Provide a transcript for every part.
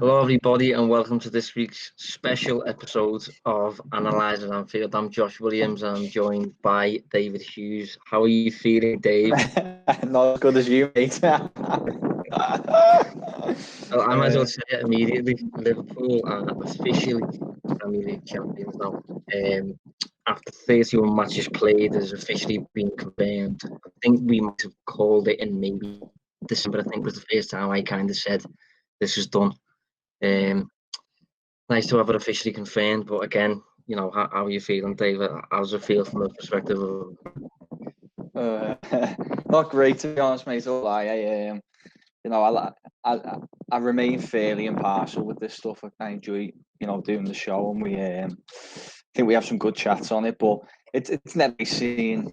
Hello, everybody, and welcome to this week's special episode of Analysing Anfield. I'm Josh Williams, and I'm joined by David Hughes. How are you feeling, Dave? Not as good as you, mate. Well, I might as well say it immediately. Liverpool are officially Premier League champions now. After 31 matches played, it's officially been confirmed. I think we might have called it in maybe December. I think was the first time I kind of said this is done. Nice to have it officially confirmed, but again, how are you feeling, David? How does it feel from the perspective of? Not great, to be honest, mate. I remain fairly impartial with this stuff. I enjoy, doing the show, and we think we have some good chats on it. But it's never seeing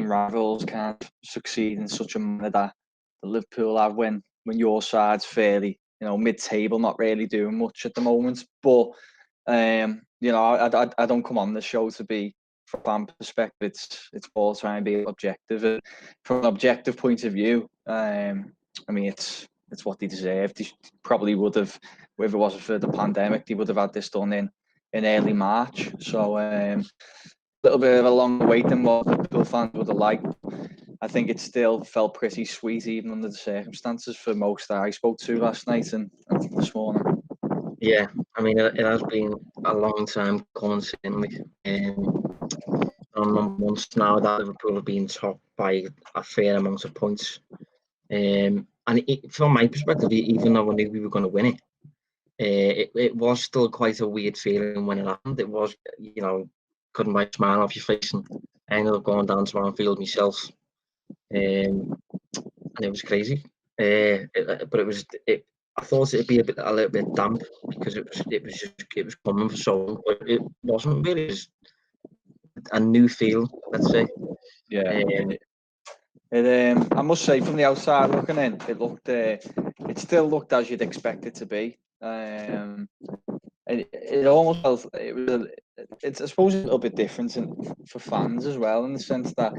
rivals kind of succeed in such a manner that the Liverpool have when your side's fairly, mid-table, not really doing much at the moment. But I don't come on the show to be, from a fan perspective, it's all trying to be objective. And from an objective point of view, it's what they deserve. They probably would have, if it wasn't for the pandemic, they would have had this done in early March. So a little bit of a longer wait than what Liverpool fans would have liked. I think it still felt pretty sweet, even under the circumstances, for most that I spoke to last night and this morning. Yeah, I mean, it has been a long time coming, certainly. On months now that Liverpool have been topped by a fair amount of points. And from my perspective, even though I knew we were going to win it was still quite a weird feeling when it happened. It was, couldn't wipe a smile off your face, and I ended up going down to Anfield myself, and it was crazy. I thought it'd be a little bit damp because it was coming for so long, but it wasn't really. It was a new feel, let's say. Yeah. I must say, from the outside looking in, it still looked as you'd expect it to be. It almost felt it's I suppose a little bit different for fans as well, in the sense that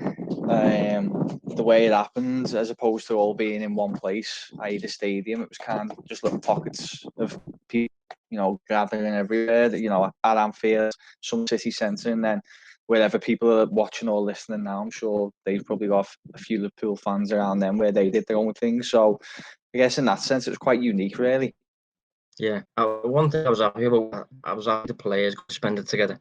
the way it happened, as opposed to all being in one place, i.e. the stadium, it was kind of just little pockets of people, gathering everywhere. At Anfield, some city centre, and then wherever people are watching or listening now, I'm sure they've probably got a few Liverpool fans around them where they did their own thing. So I guess in that sense, it was quite unique, really. Yeah, one thing I was happy about, I was happy the players could spend it together.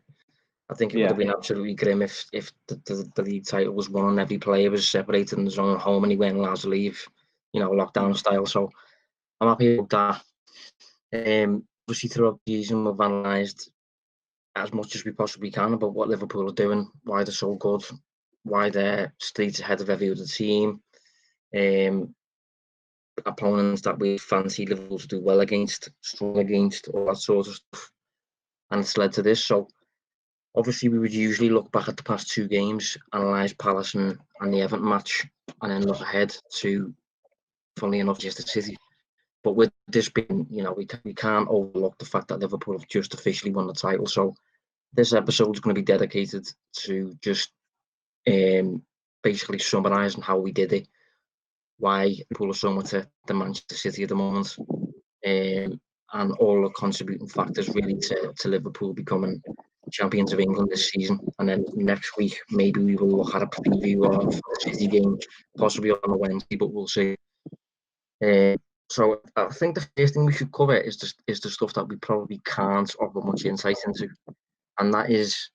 I think it would have been absolutely grim if the league title was won and every player was separated in his own home and he weren't allowed to leave, lockdown style. So I'm happy about that. Obviously, throughout the season, we've analysed as much as we possibly can about what Liverpool are doing, why they're so good, why they're streets ahead of every other team, opponents that we fancy Liverpool to do well against, strong against, all that sort of stuff. And it's led to this. So obviously we would usually look back at the past two games, analyse Palace and the Everton match, and then look ahead to, funnily enough, just the City. But with this being, we can't overlook the fact that Liverpool have just officially won the title. So this episode is going to be dedicated to just basically summarising how we did it, why Liverpool are so much the Manchester City at the moment, and all the contributing factors really to Liverpool becoming champions of England this season. And then next week, maybe we will look at a preview of the City game, possibly on a Wednesday, but we'll see. So I think the first thing we should cover is the stuff that we probably can't offer much insight into, and that is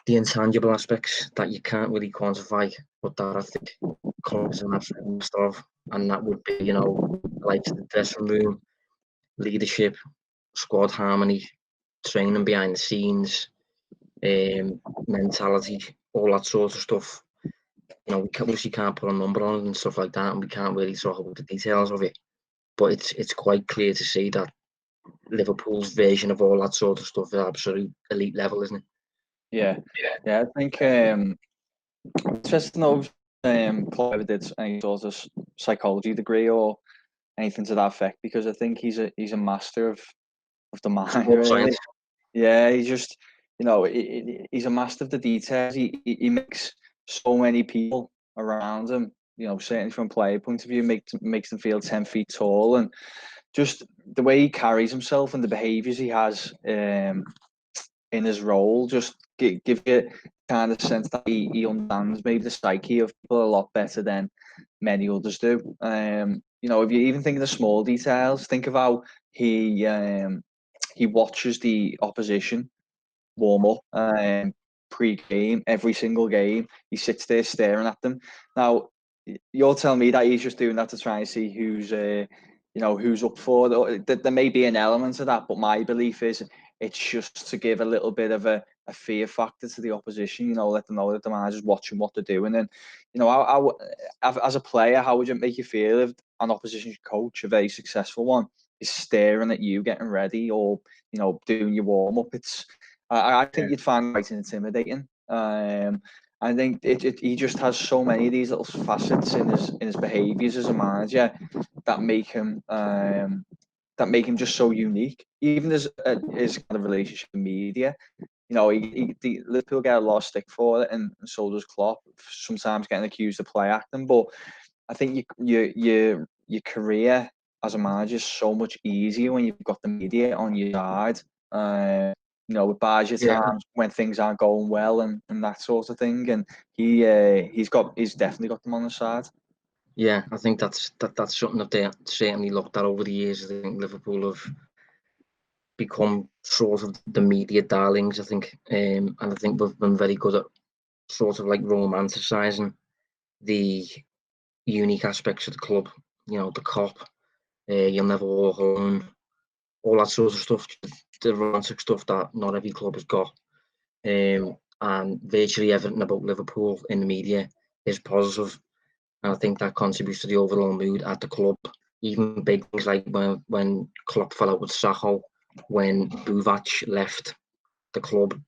the intangible aspects that you can't really quantify, but that I think Klopp is an absolute master of, and that would be, like the dressing room, leadership, squad harmony, training behind the scenes, mentality, all that sort of stuff. We obviously can't put a number on it and stuff like that, and we can't really talk about the details of it. But it's quite clear to see that Liverpool's version of all that sort of stuff is absolute elite level, isn't it? Yeah. I think interesting though, Klopp ever did any sort of psychology degree or anything to that effect, because I think he's a master of the mind. Really. Yeah, he's just he's a master of the details. He makes so many people around him, certainly from a player point of view, makes them feel 10 feet tall, and just the way he carries himself and the behaviours he has in his role just give you kind of sense that he understands maybe the psyche of people a lot better than many others do. You know, if you even think of the small details, think of how he watches the opposition warm up pre-game, every single game. He sits there staring at them. Now, you're telling me that he's just doing that to try and see who's who's up for it. There may be an element of that, but my belief is it's just to give a little bit of a fear factor to the opposition. You know, let them know that the manager's watching what they're doing. And you know, as a player, how would it make you feel if an opposition coach, a very successful one, is staring at you getting ready or doing your warm up? I think you'd find it quite intimidating. I think he just has so many of these little facets in his behaviours as a manager that make him just so unique. Even his kind of relationship with media. You know, the Liverpool get a lot of stick for it, and so does Klopp. Sometimes getting accused of play acting, but I think your career as a manager is so much easier when you've got the media on your side. You know, it buys you time when things aren't going well and that sort of thing. And he's definitely got them on the side. Yeah, I think that's something that they certainly looked at over the years. I think Liverpool have become sort of the media darlings, I think, and I think we've been very good at sort of like romanticising the unique aspects of the club. You know, the cop, you'll never walk alone, all that sort of stuff, the romantic stuff that not every club has got. And virtually everything about Liverpool in the media is positive, and I think that contributes to the overall mood at the club. Even big things like when Klopp fell out with Sakho, when Buvac left the club,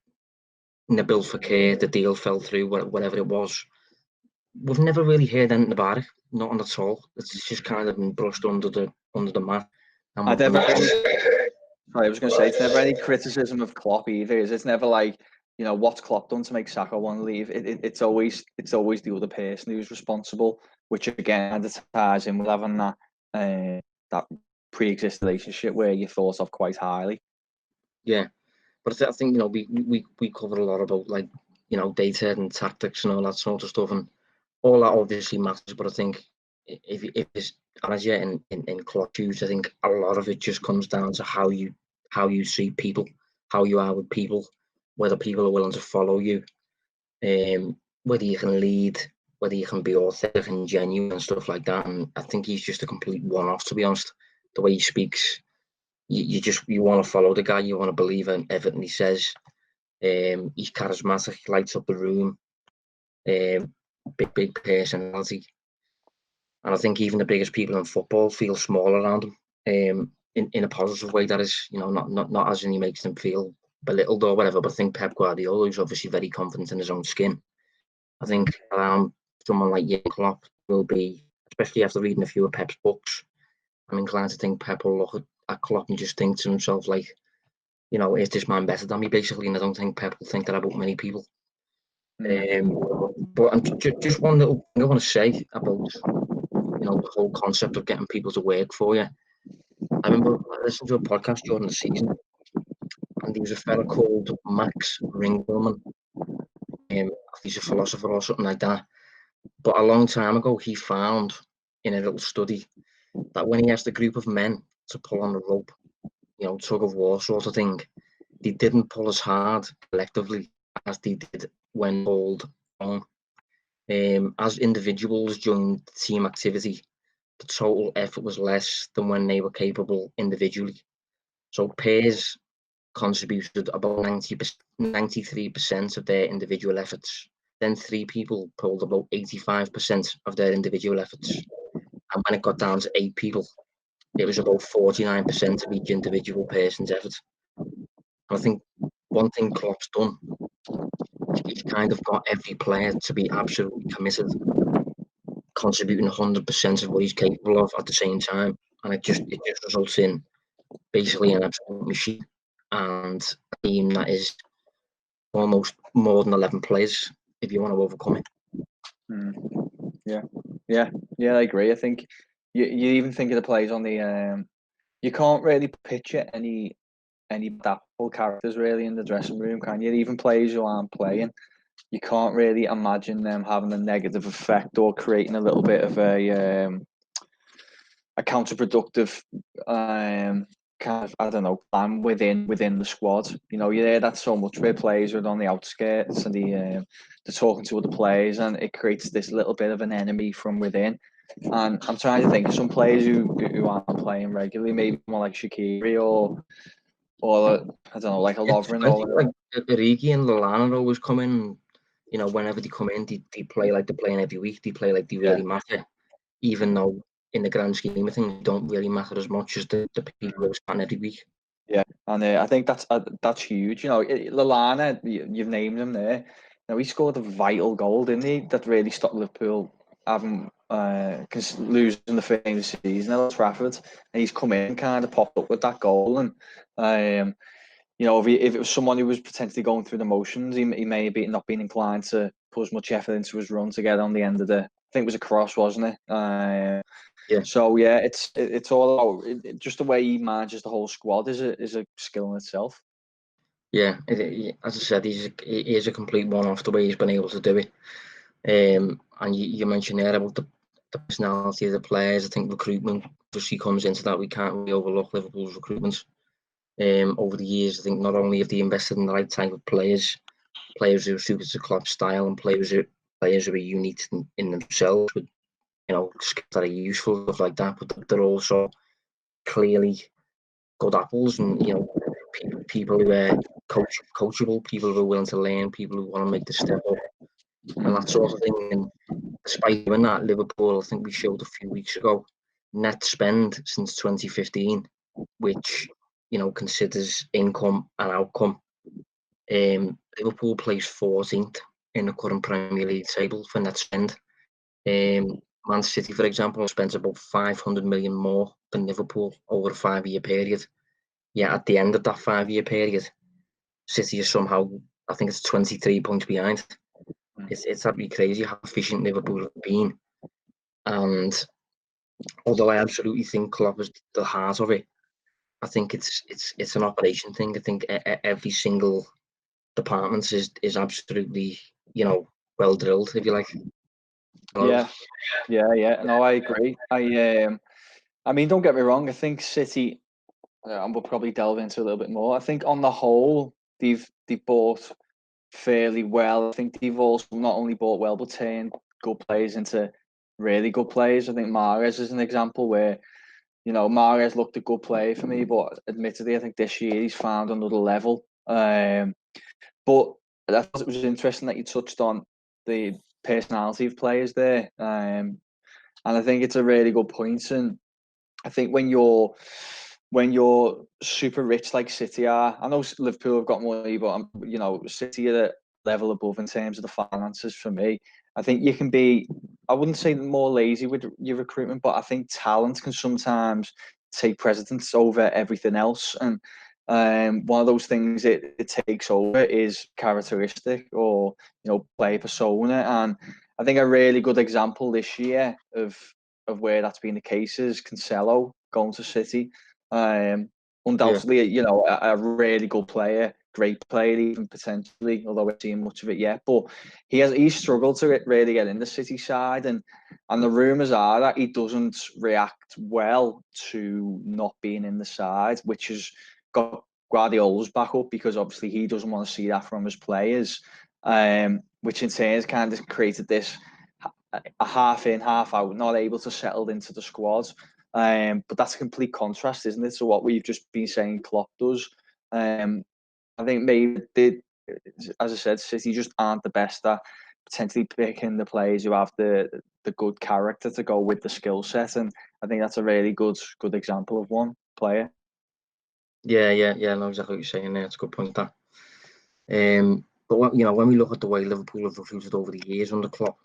Nabil Fekir, the deal fell through, whatever it was. We've never really heard anything about it, nothing at all. It's just kind of been brushed under the mat. I was going to say, it's never any criticism of Klopp either. It's never like, you know, what's Klopp done to make Sakho want to leave? It's always the other person who's responsible, which again ties in with having that pre-existing relationship where you thought of quite highly. Yeah, but I think, you know, we covered a lot about, like, you know, data and tactics and all that sort of stuff, and all that obviously matters. But I think if it's manager in Klopp's shoes, I think a lot of it just comes down to how you see people, how you are with people, whether people are willing to follow you, whether you can lead, whether you can be authentic and genuine and stuff like that. And I think he's just a complete one-off, to be honest. The way he speaks, you want to follow the guy, you want to believe in everything he says. He's charismatic, he lights up the room, big personality. And I think even the biggest people in football feel small around him, in a positive way. That is, you know, not as in he makes them feel belittled or whatever. But I think Pep Guardiola, who's obviously very confident in his own skin, I think around someone like Jurgen Klopp will be, especially after reading a few of Pep's books, I'm inclined to think Pep will look at Klopp and just think to himself, like, you know, is this man better than me, basically? And I don't think Pep will think that about many people. But just one little thing I want to say about, you know, the whole concept of getting people to work for you. I remember I listened to a podcast during the season, and there was a fella called Max Ringwellman. He's a philosopher or something like that. But a long time ago, he found in a little study that when he asked a group of men to pull on the rope, you know, tug of war sort of thing, they didn't pull as hard collectively as they did when pulled on. As individuals during team activity, the total effort was less than when they were capable individually. So pairs contributed about 93% of their individual efforts. Then three people pulled about 85% of their individual efforts. And when it got down to 8 people, it was about 49% of each individual person's effort. And I think one thing Klopp's done, he's kind of got every player to be absolutely committed, contributing 100% of what he's capable of at the same time. And it just results in basically an absolute machine and a team that is almost more than 11 players if you want to overcome it. Yeah, I agree. I think you even think of the players on the you can't really picture any adaptable characters really in the dressing room, can you? Even players who aren't playing, you can't really imagine them having a negative effect or creating a little bit of a counterproductive kind of, I don't know, plan within the squad. You know, you hear that so much where players are on the outskirts and they're talking to other players, and it creates this little bit of an enemy from within. And I'm trying to think of some players who aren't playing regularly, maybe more like Shaqiri or I don't know, like a Lovren or like Origi and Lallana always come in. You know, whenever they come in, they play like they're playing every week. They play like they really matter, even though in the grand scheme of things, they don't really matter as much as the people who are starting every week. Yeah, and I think that's huge. You know, Lallana, you've named him there. You know, he scored a vital goal, didn't he? That really stopped Liverpool having losing the first game of the season at Old Trafford. And he's come in, kind of popped up with that goal. And you know, if it was someone who was potentially going through the motions, he may be not been inclined to put as much effort into his run to get on the end of the. I think it was a cross, wasn't it? Yeah. So yeah, it's all about just the way he manages the whole squad is a skill in itself. Yeah, as I said, he is a complete one-off the way he's been able to do it. And you mentioned there about the personality of the players. I think recruitment obviously comes into that. We can't really overlook Liverpool's recruitment. Over the years, I think not only have they invested in the right type of players who are suited to Klopp's style, and players who are unique in themselves, with skills that are useful, stuff like that. But they're also clearly good apples, and people who are coachable, people who are willing to learn, people who want to make the step up, and that sort of thing. And despite doing that, Liverpool, I think we showed a few weeks ago, net spend since 2015, which considers income and outcome. Liverpool placed 14th in the current Premier League table for net spend. Man City, for example, spent about 500 million more than Liverpool over a 5-year period. Yeah, at the end of that 5-year period, City is somehow, I think it's 23 points behind. It's absolutely crazy how efficient Liverpool have been. And although I absolutely think Klopp is the heart of it, I think it's an operation thing. I think every single department is absolutely well drilled, if you like. Yeah. No, I agree. I mean, don't get me wrong. I think City, and we'll probably delve into a little bit more. I think on the whole, they've bought fairly well. I think they've also not only bought well, but turned good players into really good players. I think Mahrez is an example where, Mahrez looked a good player for me, but admittedly, I think this year he's found another level. But I thought it was interesting that you touched on the personality of players there. And I think it's a really good point. And I think when you're super rich like City are, I know Liverpool have got money, but City are a level above in terms of the finances for me. I think you can be, I wouldn't say more lazy with your recruitment, but I think talent can sometimes take precedence over everything else. And one of those things it takes over is characteristic or player persona. And I think a really good example this year of where that's been the case is Cancelo going to City. Undoubtedly, a really good player, great player, even potentially, although we're seeing much of it yet. But he's struggled to really get in the City side, and the rumours are that he doesn't react well to not being in the side, which has got Guardiola's back up because obviously he doesn't want to see that from his players, which in turn has kind of created this a half in, half out, not able to settle into the squad. But that's a complete contrast, isn't it, to what we've just been saying Klopp does. I think maybe as I said, City just aren't the best at potentially picking the players who have the good character to go with the skill set, and I think that's a really good example of one player. Yeah, I know exactly what you're saying there. It's a good point, that. But when we look at the way Liverpool have recruited over the years under Klopp,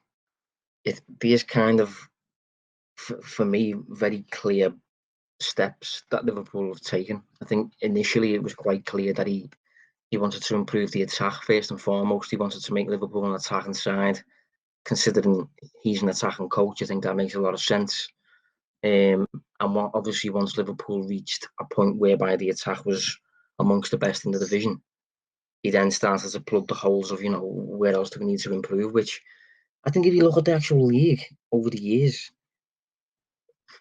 there's kind of, for me, very clear steps that Liverpool have taken. I think initially it was quite clear that he wanted to improve the attack first and foremost. He wanted to make Liverpool an attacking side. Considering he's an attacking coach, I think that makes a lot of sense. And obviously, once Liverpool reached a point whereby the attack was amongst the best in the division, he then started to plug the holes of, where else do we need to improve, which I think if you look at the actual league over the years,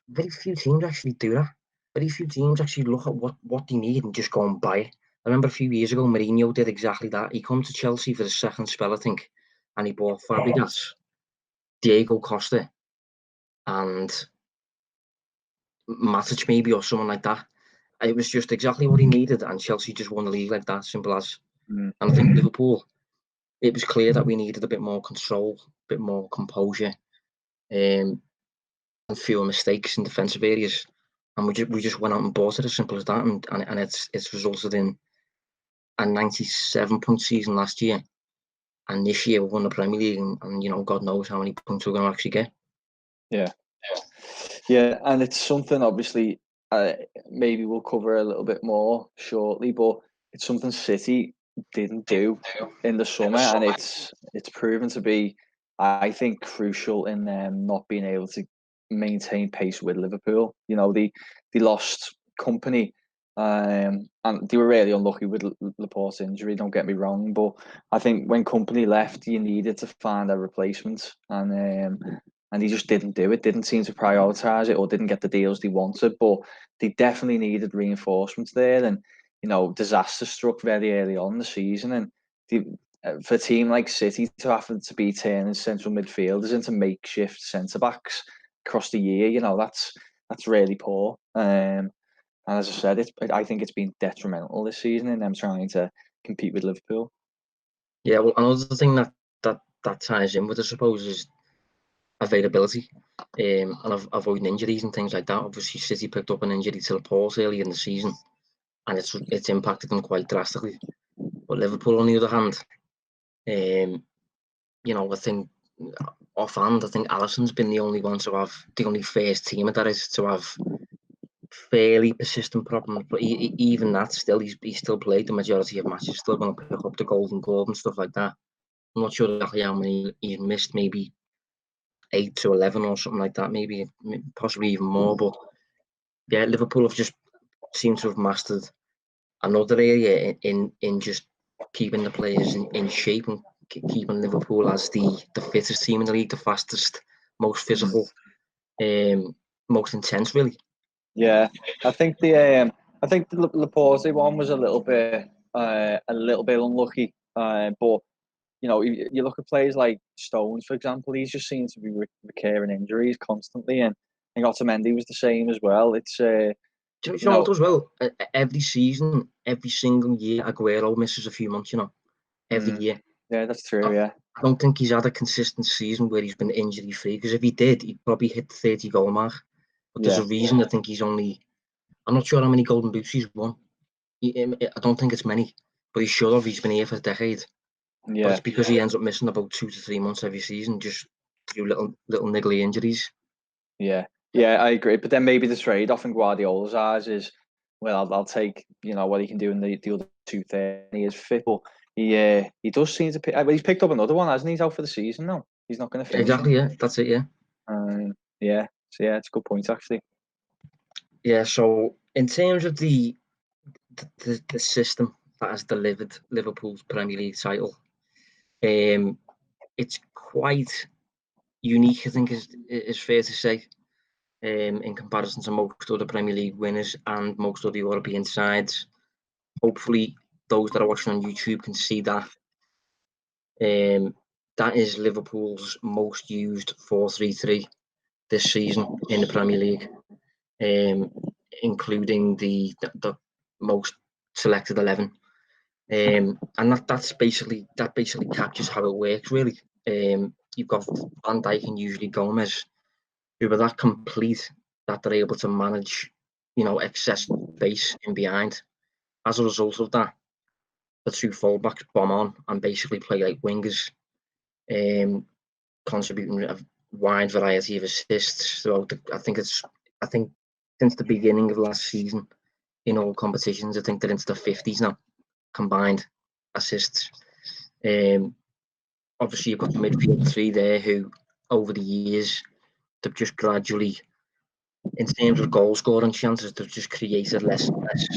very few teams actually do that. Very few teams actually look at what they need and just go and buy it. I remember a few years ago, Mourinho did exactly that. He came to Chelsea for the second spell, I think, and he bought Fabregas, Diego Costa, and Matic maybe, or someone like that. It was just exactly what he needed, and Chelsea just won the league like that, simple as. And I think Liverpool, it was clear that we needed a bit more control, a bit more composure, and fewer mistakes in defensive areas. And we just went out and bought it, as simple as that, and it's resulted in a 97-point season last year, and this year we won the Premier League, and God knows how many points we're going to actually get. Yeah, and it's something obviously maybe we'll cover a little bit more shortly, but it's something City didn't do in the summer, and it's proven to be, I think, crucial in them not being able to maintain pace with Liverpool. They lost company, and they were really unlucky with Laporte's injury. Don't get me wrong, but I think when company left, you needed to find a replacement, and he just didn't do it, didn't seem to prioritise it, or didn't get the deals they wanted. But they definitely needed reinforcements there. And, disaster struck very early on in the season. And for a team like City to have to be turning central midfielders into makeshift centre-backs across the year, that's really poor. And as I said, I think it's been detrimental this season in them trying to compete with Liverpool. Yeah, well, another thing that ties in with, I suppose, is availability, and avoiding injuries and things like that. Obviously, City picked up an injury to Laporte early in the season, and it's impacted them quite drastically. But Liverpool, on the other hand, I think offhand, I think Alisson's been the only first teamer that is to have fairly persistent problems. But even that, still, he's still played the majority of matches, still going to pick up the Golden Glove and stuff like that. I'm not sure exactly how many he's missed, maybe 8 to 11 or something like that, maybe possibly even more. But yeah, Liverpool have just seemed to have mastered another area in just keeping the players in shape and keeping Liverpool as the fittest team in the league, the fastest, most physical, most intense, really. Yeah, I think the Laporte one was a little bit unlucky, but you look at players like Stones, for example. He's just seems to be recurring injuries constantly, and I think Otamendi was the same as well. It's Do you know what as well? Every season, every single year, Aguero misses a few months. Every year. Yeah, that's true. Yeah, I don't think he's had a consistent season where he's been injury free. Because if he did, he'd probably hit the 30 goal mark. But there's a reason I think he's only. I'm not sure how many Golden Boots he's won. I don't think it's many, but he's sure of. He's been here for a decade. Yeah. But it's because he ends up missing about 2 to 3 months every season, just through little niggly injuries. Yeah, I agree. But then maybe the trade-off in Guardiola's eyes is, well, I'll take what he can do in the other 230. He is fit, but he does seem to pick. Well, he's picked up another one, hasn't he? He's out for the season now. He's not going to finish. Exactly. Yeah, that's it. Yeah. Yeah. So yeah, it's a good point actually. Yeah. So in terms of the system that has delivered Liverpool's Premier League title, it's quite unique, I think is fair to say, in comparison to most other Premier League winners and most other European sides. Hopefully, those that are watching on YouTube can see that. That is Liverpool's most used 4-3-3 this season in the Premier League, including the most selected 11. And that basically captures how it works, really. You've got Van Dijk and usually Gomez, who are that complete that they're able to manage, excess space in behind. As a result of that, the two fullbacks bomb on and basically play like wingers, contributing a wide variety of assists throughout. I think since the beginning of last season, in all competitions, I think they're into the 50s now, combined assists. Obviously, you've got the midfield three there who, over the years, they've just gradually in terms of goal scoring chances, they've just created less and less.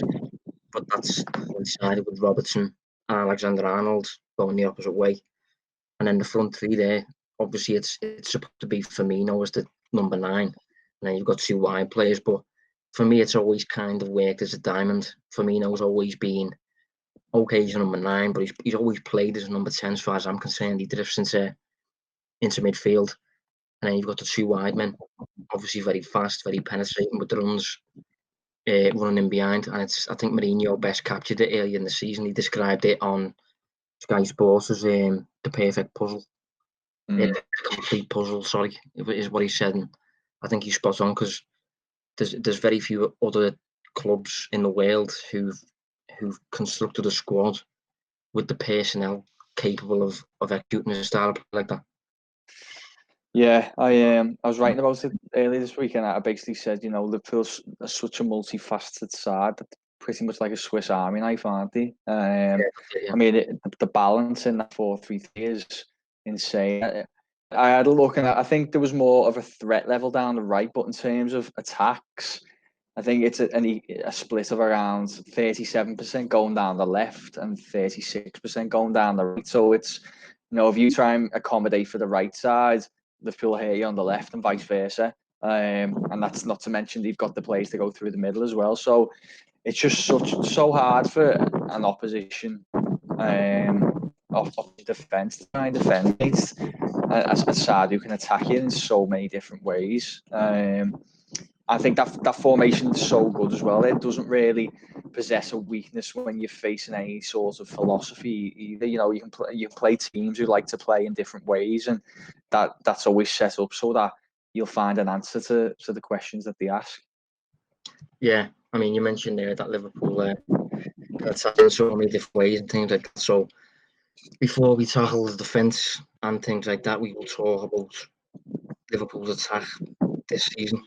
But that's coincided with Robertson and Alexander-Arnold going the opposite way. And then the front three there, obviously it's supposed to be Firmino as the number 9. And then you've got 2 wide players. But for me, it's always kind of worked as a diamond. Firmino's always been okay as a number 9, but he's always played as a number 10 as far as I'm concerned. He drifts into midfield. And then you've got the 2 wide men, obviously very fast, very penetrating with the runs, running in behind. And I think Mourinho best captured it earlier in the season. He described it on Sky Sports as the perfect puzzle. The complete puzzle, sorry, is what he said. And I think he's spot on, because there's very few other clubs in the world who've constructed a squad with the personnel capable of executing a style of play like that. Yeah, I was writing about it earlier this week, and I basically said, Liverpool's such a multifaceted side, that pretty much like a Swiss Army knife, aren't they? Yeah. I mean, the balance in that 4-3-3 is insane. I had a look, and I think there was more of a threat level down the right, but in terms of attacks, I think it's a split of around 37% going down the left and 36% going down the right. So it's, if you try and accommodate for the right side, Liverpool hit you on the left and vice versa. And that's not to mention they've got the players to go through the middle as well. So it's just so hard for an opposition of defence to try and defend against a side who can attack you in so many different ways. I think that formation is so good as well. It doesn't really possess a weakness when you're facing any sort of philosophy either. You can play teams who like to play in different ways, and that's always set up so that you'll find an answer to the questions that they ask. Yeah, I mean, you mentioned there that Liverpool can attack in so many different ways and things like that. So before we tackle the defence and things like that, we will talk about Liverpool's attack this season,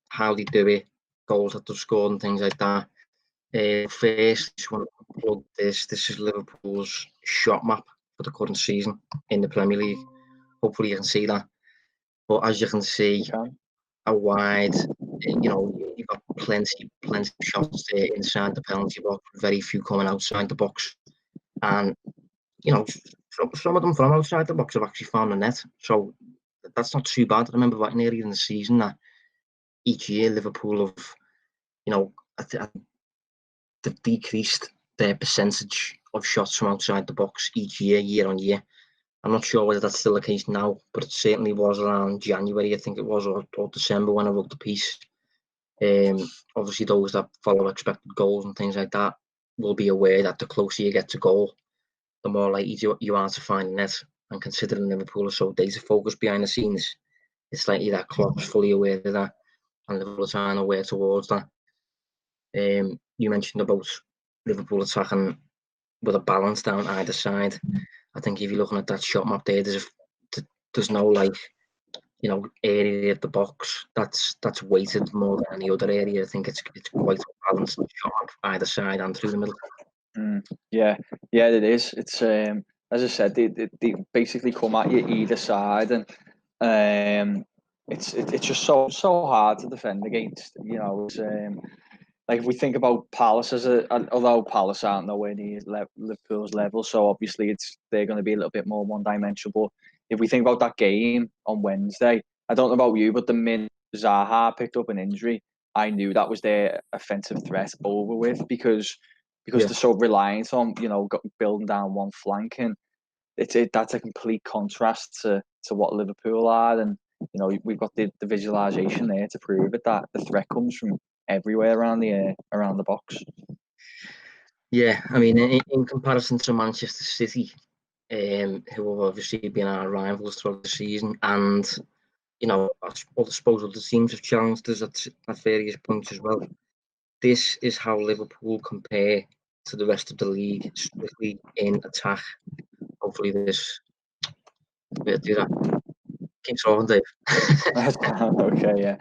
how they do it, goals that they've scored and things like that. First, just want to plug this. This is Liverpool's shot map for the current season in the Premier League. Hopefully you can see that. But as you can see, a wide, you've got plenty of shots there inside the penalty box, very few coming outside the box. And, some of them from outside the box have actually found the net. So that's not too bad. I remember writing earlier in the season that each year Liverpool have, they've decreased their percentage of shots from outside the box each year on year. I'm not sure whether that's still the case now, but it certainly was around January, I think it was, or December when I wrote the piece. Obviously, those that follow expected goals and things like that will be aware that the closer you get to goal, the more likely you are to find the net. And considering Liverpool are so data focused behind the scenes, it's likely that Klopp's fully aware of that, and Liverpool are trying to work towards that. You mentioned about Liverpool attacking with a balance down either side. I think if you're looking at that shot map there, there's no area at the box that's weighted more than any other area. I think it's quite a balanced shot map either side and through the middle. Yeah, it is. It's as I said, they basically come at you either side, and it's just so hard to defend against. It's like if we think about Palace although Palace aren't nowhere near Liverpool's level, so obviously they're going to be a little bit more one-dimensional. But if we think about that game on Wednesday, I don't know about you, but the minute Zaha picked up an injury, I knew that was their offensive threat over with because they're so reliant on building down one flank, and that's a complete contrast to what Liverpool are, and we've got the visualization there to prove it that the threat comes from everywhere around the box. Yeah, I mean, in comparison to Manchester City, who have obviously been our rivals throughout the season, and I suppose other teams have challenged us at various points as well. This is how Liverpool compare to the rest of the league, strictly in attack. Hopefully this will do that. Keep talking, Dave. Okay, yeah.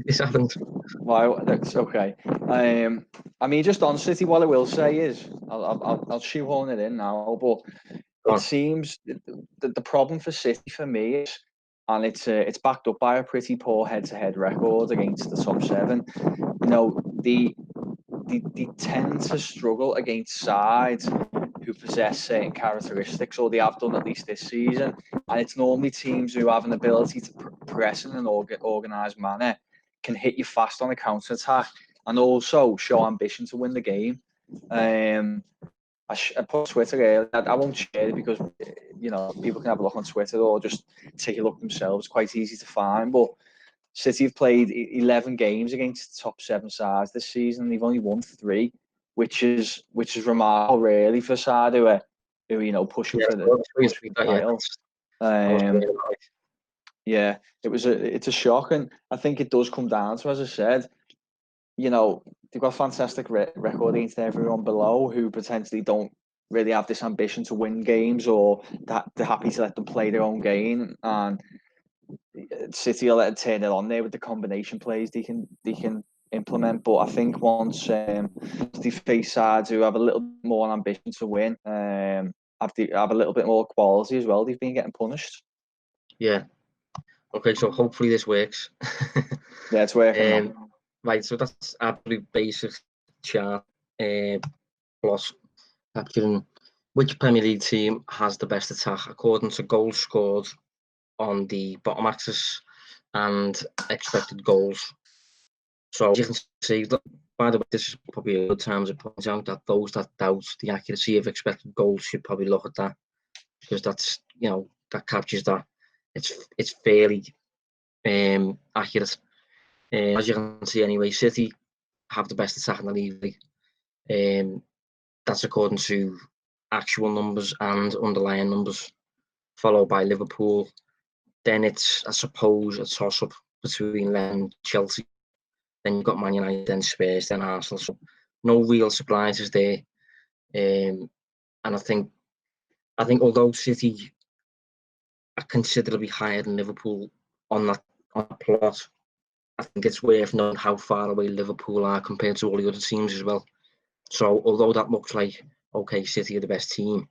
This happened. Well, that's okay. I mean, just on City, what I will say is, I'll shoehorn it in now, but it seems the problem for City for me is and it's backed up by a pretty poor head-to-head record against the top seven. You know, they tend to struggle against sides who possess certain characteristics, or they have done at least this season. And it's normally teams who have an ability to press in an organised manner, can hit you fast on a counter-attack, and also show ambition to win the game. I put on Twitter earlier. I won't share it because, you know, people can have a look on Twitter or just take a look themselves. It's quite easy to find. But City have played 11 games against the top seven sides this season. They've only won 3, which is remarkable, really, for a side who you know, pushing for the title. Yeah, it's a shock, and I think it does come down to, as I said, you know, they've got a fantastic record against everyone below who potentially don't really have this ambition to win games, or that they're happy to let them play their own game. And City will let them turn it on there with the combination plays they can implement. But I think once they face sides who have a little more ambition to win, have a little bit more quality as well, they've been getting punished. Yeah. Okay, so hopefully this works. Yeah, it's working. Right, so that's absolute basic chart. Plus capturing which Premier League team has the best attack according to goals scored on the bottom axis and expected goals. So as you can see, by the way, this is probably a good time to point out that those that doubt the accuracy of expected goals should probably look at that, because that's, you know, that captures that. It's fairly accurate. As you can see anyway, City have the best attack in the league. That's according to actual numbers and underlying numbers, followed by Liverpool. Then it's, I suppose, a toss-up between Leicester and Chelsea. Then you've got Man United, then Spurs, then Arsenal. So no real surprises there. And I think although City are considerably higher than Liverpool on that plot, I think it's worth knowing how far away Liverpool are compared to all the other teams as well. So although that looks like, okay, City are the best team,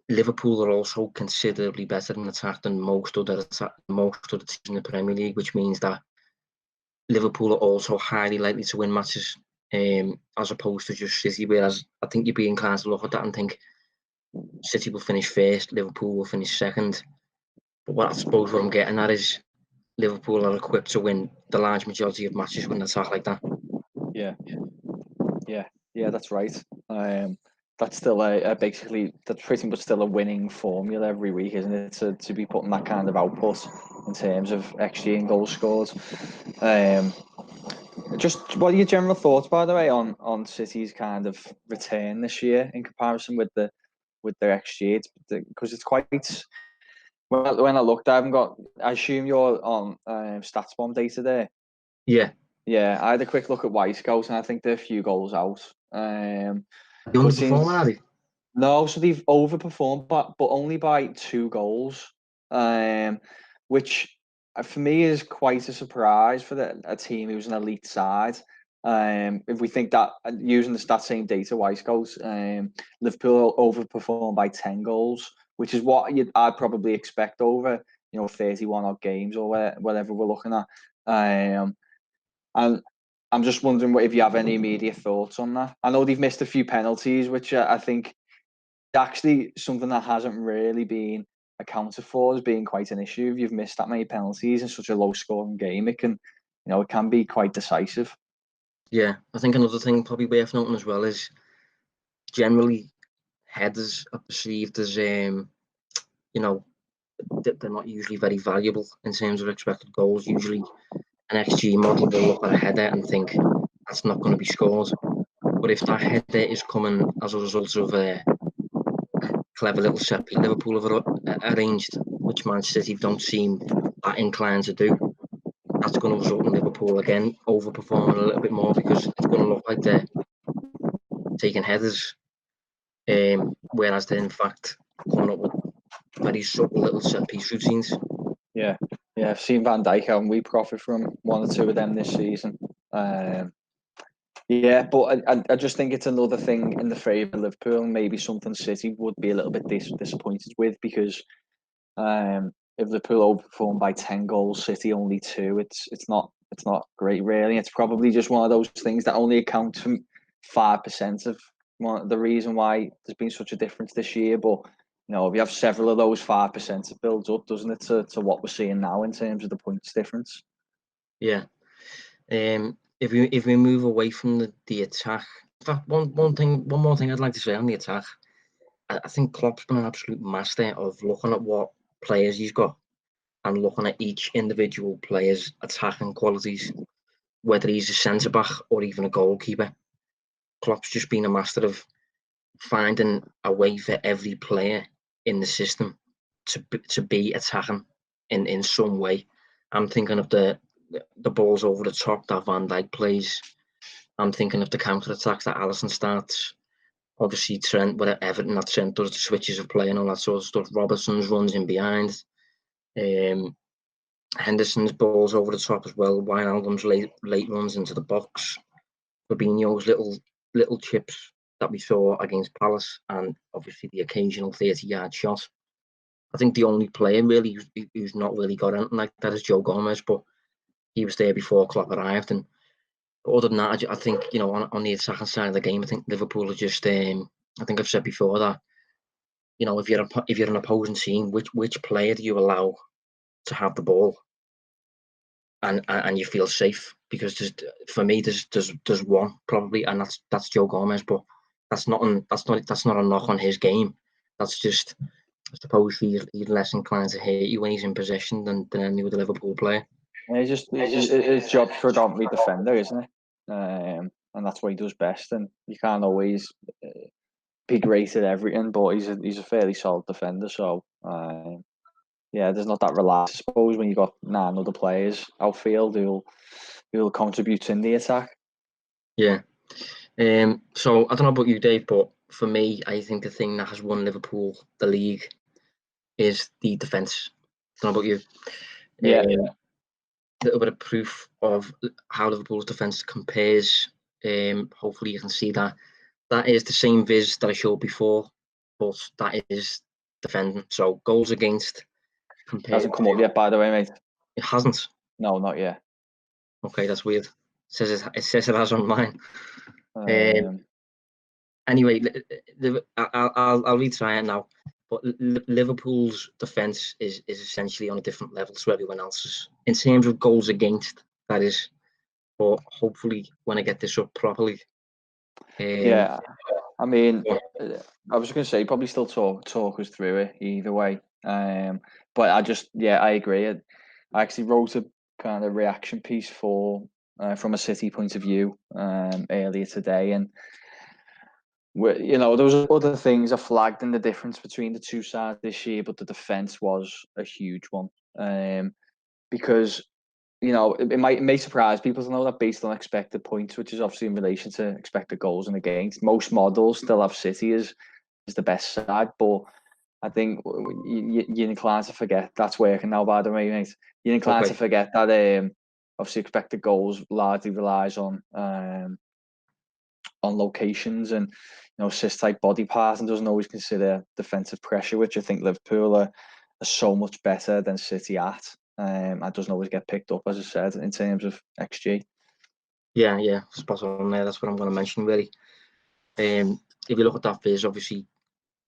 Liverpool are also considerably better in attack than most other teams in the Premier League, which means that Liverpool are also highly likely to win matches, as opposed to just City. Whereas I think you'd be inclined to look at that and think City will finish first, Liverpool will finish second. But what I suppose what I'm getting at is Liverpool are equipped to win the large majority of matches with an attack like that. Yeah, that's right. That's still basically, that's pretty much still a winning formula every week, isn't it? To be putting that kind of output in terms of XG and goals scored. Just what are your general thoughts, by the way, on City's kind of return this year in comparison with their XG? Because it's quite. When I looked, I assume you're on StatsBomb data there. Yeah. Yeah, I had a quick look at Wisecout, and I think they're a few goals out. You underperforming, are they? No, so they've overperformed, but only by 2 goals, which for me is quite a surprise for a team who's an elite side. If we think that using the same data, Wisecout, Liverpool overperformed by 10 goals, which is what I'd probably expect over 31 odd games or whatever we're looking at. And I'm just wondering if you have any immediate thoughts on that. I know they've missed a few penalties, which I think actually something that hasn't really been accounted for as being quite an issue. If you've missed that many penalties in such a low-scoring game, it can be quite decisive. Yeah, I think another thing probably worth noting as well is generally headers are perceived as they're not usually very valuable in terms of expected goals. Usually an XG model will look at a header and think that's not going to be scored. But if that header is coming as a result of a clever little set piece Liverpool have arranged, which Man City don't seem that inclined to do, that's going to result in Liverpool again overperforming a little bit more, because it's going to look like they're taking headers, whereas they're in fact coming up with very subtle little set piece routines. Yeah, I've seen Van Dijk, and we profit from 1 or 2 of them this season. Yeah, but I just think it's another thing in the favour of Liverpool, maybe something City would be a little bit disappointed with, because if Liverpool overperformed by 10 goals, City only 2, it's not great really. It's probably just one of those things that only accounts for 5% of the reason why there's been such a difference this year. But if you have several of those 5%, it builds up, doesn't it, to what we're seeing now in terms of the points difference. Yeah. If we move away from the attack, in fact, one more thing I'd like to say on the attack. I think Klopp's been an absolute master of looking at what players he's got and looking at each individual player's attacking qualities, whether he's a centre back or even a goalkeeper. Klopp's just been a master of finding a way for every player in the system to be attacking in some way. I'm thinking of the balls over the top that Van Dijk plays. I'm thinking of the counter attacks that Alisson starts. Obviously, Trent, whatever everything that Trent does, the switches of play and all that sort of stuff. Robertson's runs in behind. Henderson's balls over the top as well. Wijnaldum's late runs into the box. Fabinho's little chips that we saw against Palace, and obviously the occasional 30-yard shot. I think the only player really who's not really got anything like that is Joe Gomez, but he was there before Klopp arrived. And other than that, I think on the attacking side of the game, I think Liverpool are just. I think I've said before that if you're an opposing team, which player do you allow to have the ball, and you feel safe? Because for me, there's one probably, and that's Joe Gomez, but that's not a knock on his game. That's just, I suppose, he's less inclined to hate you when he's in possession than any other Liverpool player. Yeah, his job's predominantly defender, isn't it? And that's what he does best. And you can't always be great at everything, but he's a fairly solid defender. So there's not that reliance, I suppose, when you got 9 other players outfield who'll contribute in the attack. Yeah. So I don't know about you, Dave, but for me, I think the thing that has won Liverpool the league is the defence. I don't know about you. Yeah. A little bit of proof of how Liverpool's defence compares. Hopefully you can see that. That is the same viz that I showed before, but that is defending. So goals against Hasn't come up yet, by the way, mate. It hasn't? No, not yet. Okay, that's weird. It says it has on mine. Anyway, I'll retry it now. But Liverpool's defence is essentially on a different level to everyone else's in terms of goals against. That is, but hopefully when I get this up properly. I mean, I was going to say probably still talk us through it either way. But I agree. I actually wrote a kind of reaction piece from a City point of view earlier today, and those other things are flagged in the difference between the two sides this year, but the defence was a huge one. Because it may surprise people to know that based on expected points, which is obviously in relation to expected goals and against, most models still have City as the best side. But I think you're inclined to forget that's working now, by the way, mate. You're inclined to forget that obviously expected goals largely relies on locations and assist type body parts, and doesn't always consider defensive pressure, which I think Liverpool are so much better than City at. And doesn't always get picked up, as I said, in terms of XG. Yeah, spot on there. That's what I'm going to mention, really. If you look at that viz, obviously,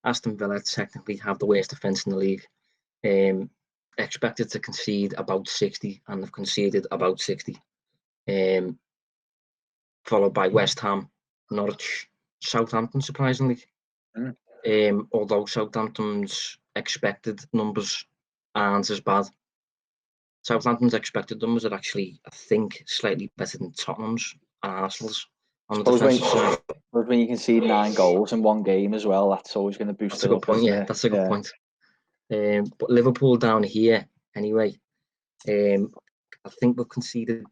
Aston Villa technically have the worst defence in the league. Expected to concede about 60, and they've conceded about 60. Followed by West Ham, Norwich, Southampton, surprisingly. Although Southampton's expected numbers aren't as bad. Southampton's expected numbers are actually, I think, slightly better than Tottenham's and Arsenal's on the defensive side. When you concede 9 goals in one game as well, that's always going to boost. That's a good point. Yeah, that's a good point. But Liverpool down here, anyway. I think we've conceded,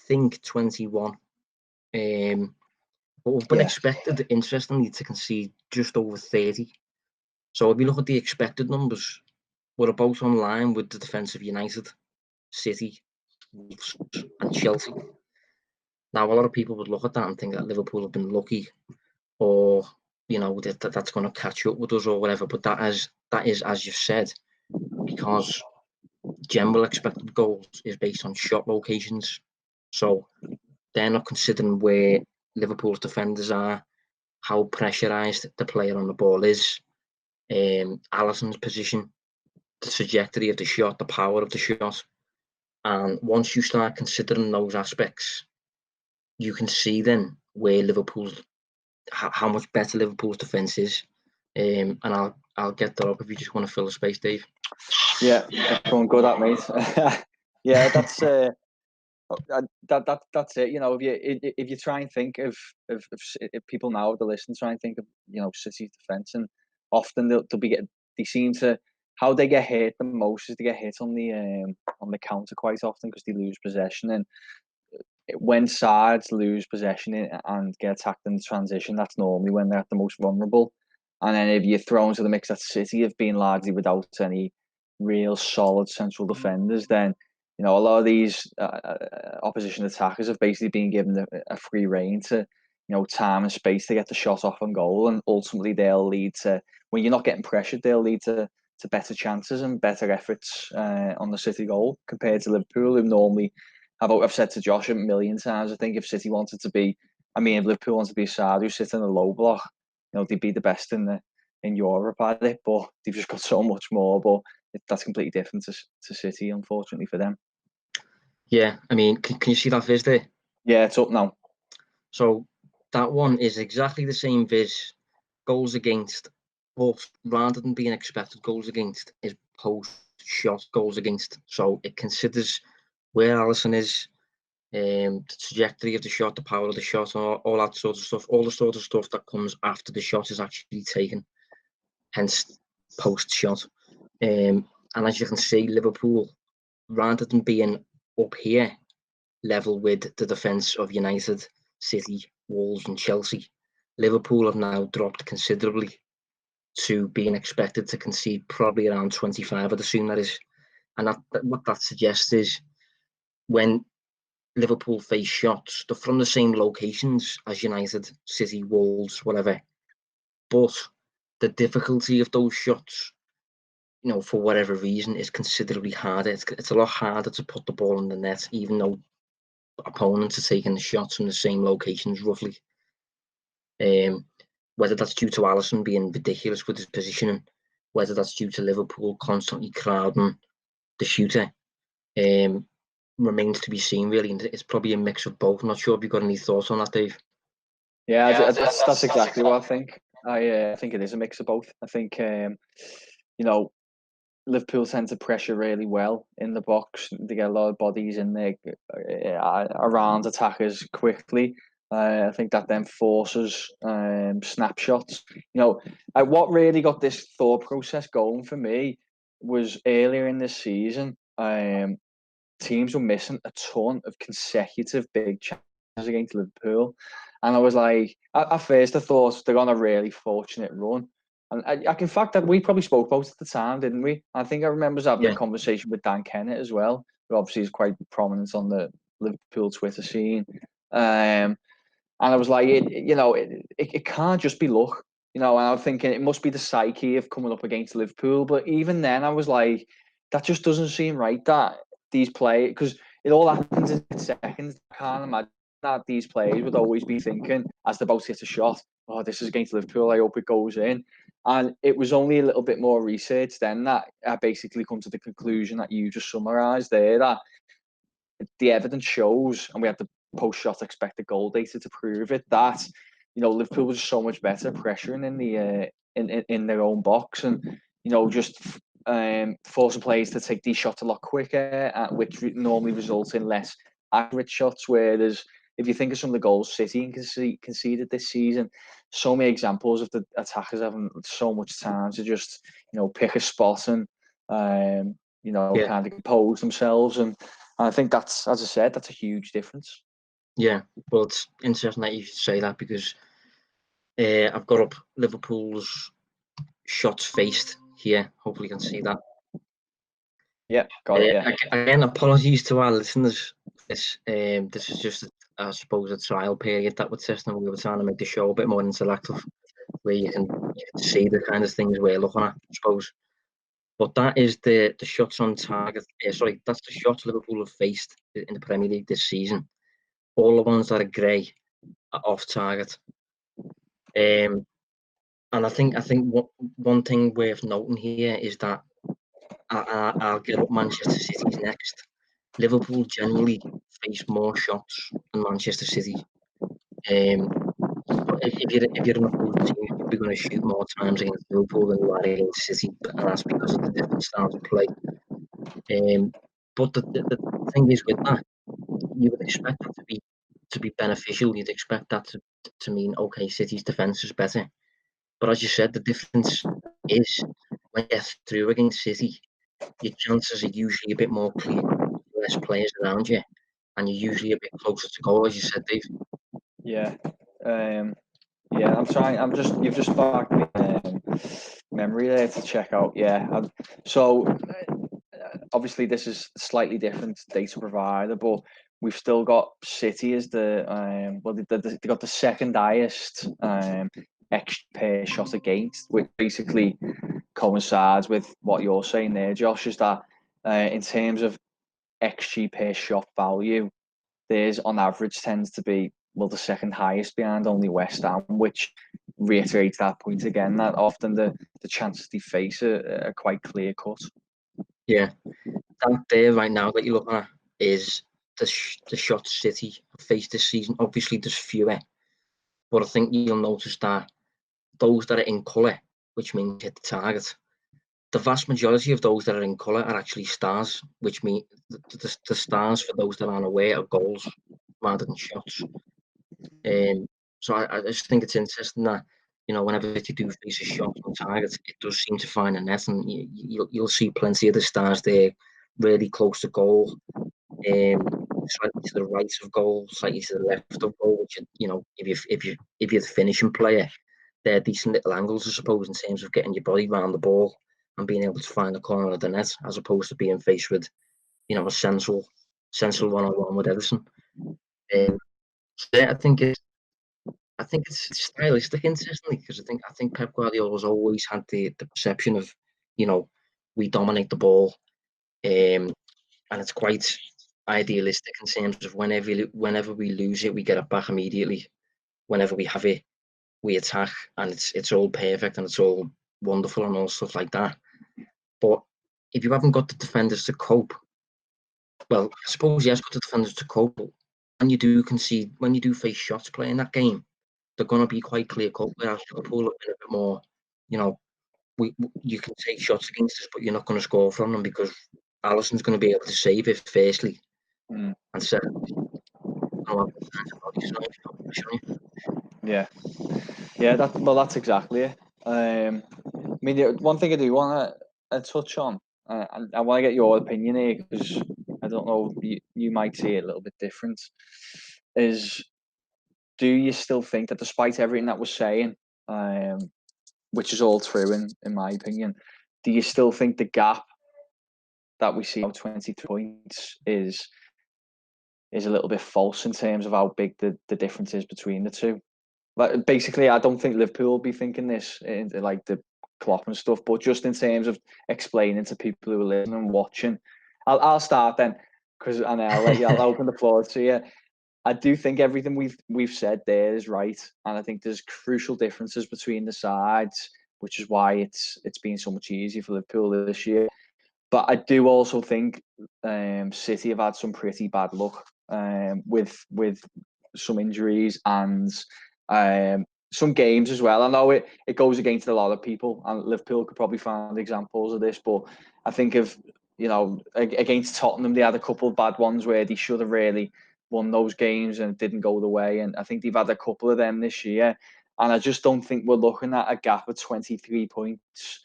21. But we've been expected, interestingly, to concede just over 30. So if you look at the expected numbers, we're about on line with the defence of United, City, Wolves, and Chelsea. Now, a lot of people would look at that and think that Liverpool have been lucky, or that's going to catch up with us or whatever. But that is, as you've said, because general expected goals is based on shot locations. So they're not considering where Liverpool's defenders are, how pressurised the player on the ball is, Alisson's position, the trajectory of the shot, the power of the shot. And once you start considering those aspects, you can see then where how much better Liverpool's defence is. And I'll get that up if you just want to fill the space, Dave. Yeah, that's going good at, mate. Yeah, that's that's it. You know, if you try and think of if people now that listen try and think of City's defence, and often they'll be getting, they seem to, how they get hit the most is they get hit on the counter quite often because they lose possession. And when sides lose possession and get attacked in the transition, that's normally when they're at the most vulnerable. And then if you throw into the mix that City have been largely without any real solid central defenders, then a lot of these opposition attackers have basically been given a free rein to time and space to get the shot off on goal, and ultimately they'll lead to, when you're not getting pressured, they'll lead to better chances and better efforts on the City goal compared to Liverpool, who normally, I've said to Josh a million times, I think if City wanted to be, if Liverpool wanted to be a side who sit in the low block, they'd be the best in Europe at it, but they've just got so much more. But that's completely different to City, unfortunately for them. Yeah, I mean, can you see that viz there? Yeah, it's up now. So that one is exactly the same viz, goals against, but rather than being expected goals against, is post-shot goals against. So it considers where Alisson is, the trajectory of the shot, the power of the shot, all that sort of stuff, all the sort of stuff that comes after the shot is actually taken, hence post-shot. And as you can see, Liverpool, rather than being up here, level with the defence of United, City, Wolves and Chelsea, Liverpool have now dropped considerably to being expected to concede probably around 25, I'd assume that is. And what that suggests is when Liverpool face shots, they're from the same locations as United, City, Wolves, whatever. But the difficulty of those shots, for whatever reason, is considerably harder. It's a lot harder to put the ball in the net, even though opponents are taking the shots from the same locations roughly. Whether that's due to Alisson being ridiculous with his positioning, whether that's due to Liverpool constantly crowding the shooter, remains to be seen really. And it's probably a mix of both. I'm not sure if you've got any thoughts on that, Dave. Yeah, that's exactly what I think. I think it is a mix of both. I think Liverpool tend to pressure really well in the box. They get a lot of bodies in there around attackers quickly. I think that then forces snapshots. What really got this thought process going for me was earlier in this season. Teams were missing a ton of consecutive big chances against Liverpool, and I was like, at first I thought they're on a really fortunate run. And in fact, that we probably spoke about it at the time, didn't we? I think I remember us having a conversation with Dan Kennett as well, who obviously is quite prominent on the Liverpool Twitter scene. And I was like, it can't just be luck, And I was thinking it must be the psyche of coming up against Liverpool. But even then, I was like, that just doesn't seem right. That these players, because it all happens in seconds. I can't imagine that these players would always be thinking as they're about to hit a shot, oh, this is against Liverpool, I hope it goes in. And it was only a little bit more research then that I basically come to the conclusion that you just summarised there, that the evidence shows, and we have the post-shot expected goal data to prove it, that Liverpool was so much better pressuring in the in their own box, and just forcing players to take these shots a lot quicker, which normally results in less accurate shots. Whereas if you think of some of the goals City conceded this season, so many examples of the attackers having so much time to just pick a spot and kind of compose themselves. And I think that's, as I said, that's a huge difference. Yeah, well, it's interesting that you say that because I've got up Liverpool's shots faced here. Hopefully you can see that. Yeah, got it. Yeah. Again, apologies to our listeners. This is just, I suppose, a trial period that we're testing. We were trying to make the show a bit more interactive, where you can see the kind of things we're looking at, I suppose. But that is the shots on target. Sorry, that's the shots Liverpool have faced in the Premier League this season. All the ones that are grey are off target. And I think one thing worth noting here is that I'll get up Manchester City's next. Liverpool generally face more shots than Manchester City. So if you're an opposing team, you're probably going to shoot more times against Liverpool than you are against City, and that's because of the different styles of play. But the thing is with that, you would expect that to be beneficial. You'd expect that to mean, okay, City's defence is better. But as you said, the difference is when you get through against City, your chances are usually a bit more clear, less players around you, and you're usually a bit closer to goal, as you said, Dave. Yeah. Yeah, I'm trying. You've just sparked me memory there to check out. Yeah. So obviously this is slightly different data provider, but we've still got City as the they got the second highest X per shot against, which basically coincides with what you're saying there, Josh. Is that in terms of XG per shot value, theirs on average tends to be the second highest behind only West Ham, which reiterates that point again, that often the chances they face are quite clear cut. Yeah, that there right now that you're looking at is the shots City have faced this season. Obviously, there's fewer, but I think you'll notice that those that are in colour, which means hit the target, the vast majority of those that are in colour are actually stars, which mean the stars, for those that aren't aware, are goals rather than shots. So I just think it's interesting that, whenever they do face a shot on target, it does seem to find a net, and you'll see plenty of the stars there really close to goal, slightly to the right of goal, slightly to the left of goal, which, if you're the finishing player, they're decent little angles, I suppose, in terms of getting your body around the ball and being able to find the corner of the net, as opposed to being faced with, a central one-on-one with Everton. So yeah, I think it's stylistic, interestingly, because I think Pep Guardiola's always had the perception of, we dominate the ball, and it's quite idealistic in terms of whenever we lose it, we get it back immediately. Whenever we have it, we attack, and it's all perfect and it's all wonderful and all stuff like that. But if you haven't got the defenders to cope, well, I suppose he has got the defenders to cope. But when you do face shots playing that game, they're going to be quite clear cut. Whereas Liverpool have been a bit more, you can take shots against us, but you're not going to score from them because Alisson's going to be able to save it firstly, and secondly, Yeah, that's exactly it. I mean, one thing I do want to touch on, and I want to get your opinion here because I don't know, you might see it a little bit different. Is, do you still think that despite everything that we're saying, which is all true in my opinion, do you still think the gap that we see of 23 points is a little bit false in terms of how big the difference is between the two? Like, basically, I don't think Liverpool will be thinking this in like the Klopp and stuff, but just in terms of explaining to people who are listening and watching, I'll start then, because I'll open the floor to you. I do think everything we've said there is right, and I think there's crucial differences between the sides, which is why it's been so much easier for Liverpool this year. But I do also think City have had some pretty bad luck with some injuries and some games as well. I know it goes against a lot of people, and Liverpool could probably find examples of this, but I think of, against Tottenham, they had a couple of bad ones where they should have really won those games and it didn't go the way. And I think they've had a couple of them this year. And I just don't think we're looking at a gap of 23 points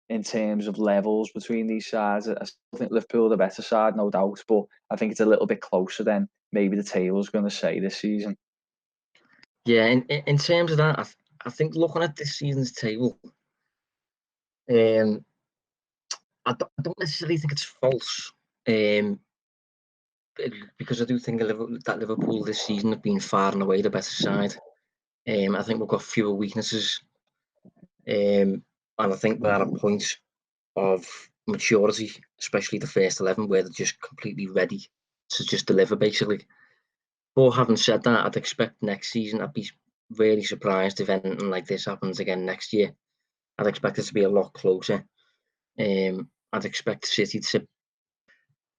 in terms of levels between these sides. I still think Liverpool are the better side, no doubt, but I think it's a little bit closer than maybe the table's going to say this season. Yeah, in terms of that, I think looking at this season's table, I don't necessarily think it's false, because I do think that Liverpool this season have been far and away the better side. I think we've got fewer weaknesses, and I think we're at a point of maturity, especially the first 11, where they're just completely ready to just deliver, basically. But having said that, I'd expect next season, I'd be really surprised if anything like this happens again next year. I'd expect it to be a lot closer. I'd expect City to,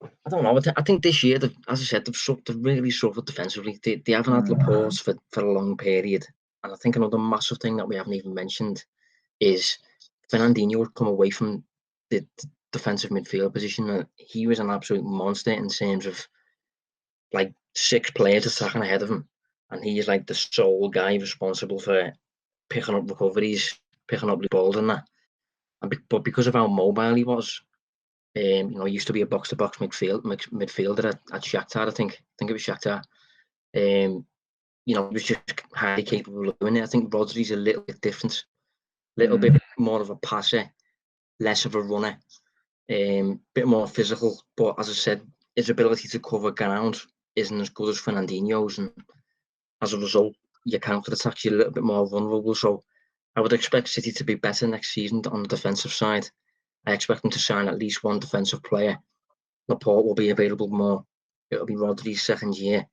I don't know, I think this year, as I said, they've really suffered defensively. They haven't had Laporte for a long period. And I think another massive thing that we haven't even mentioned is Fernandinho had come away from the defensive midfield position, and he was an absolute monster in terms of like 6 players attacking ahead of him, and he's like the sole guy responsible for picking up recoveries, picking up the ball and that. But because of how mobile he was, he used to be a box-to-box midfielder at Shakhtar, I think it was Shakhtar. He was just highly capable of doing it. I think Rodri's a little bit different, little bit more of a passer, less of a runner, bit more physical. But as I said, his ability to cover ground isn't as good as Fernandinho's, and as a result, your counter-attacks are a little bit more vulnerable. So I would expect City to be better next season on the defensive side. I expect them to sign at least one defensive player. Laporte will be available more. It'll be Rodri's second year.